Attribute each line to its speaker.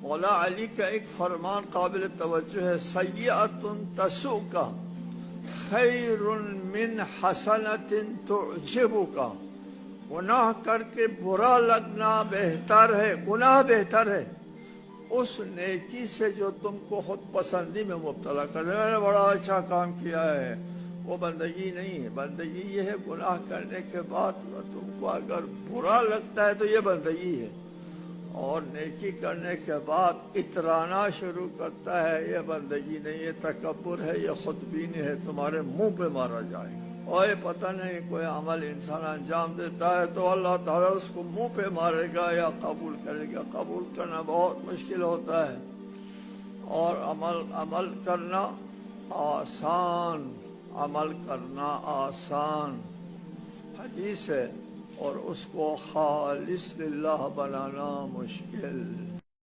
Speaker 1: मौला अली का एक फरमान काबिल तवज्जो है, सय्यअतुन तसुका खैरुन मिन हसनतिन तुअजिबुका। गुनाह करके बुरा लगना बेहतर है, गुनाह बेहतर है उस नेकी से जो तुमको खुद पसंदी में मुब्तला कर दे। मैंने बड़ा अच्छा काम किया है, वो बंदगी नहीं है। बंदगी ये है गुनाह करने के बाद तुमको अगर बुरा लगता है तो ये बंदगी है, और नेकी करने के बाद इतराना शुरू करता है, ये बंदगी नहीं, ये तकब्बुर है, ये खुदबीनी है, तुम्हारे मुंह पे मारा जाएगा। और ये पता नहीं कोई अमल इंसान अंजाम देता है तो अल्लाह ताला उसको मुंह पे मारेगा या कबूल करेगा। कबूल करना बहुत मुश्किल होता है और अमल करना आसान, अमल करना आसान हदीस है, और उसको खालिस लिल्लाह बनाना मुश्किल।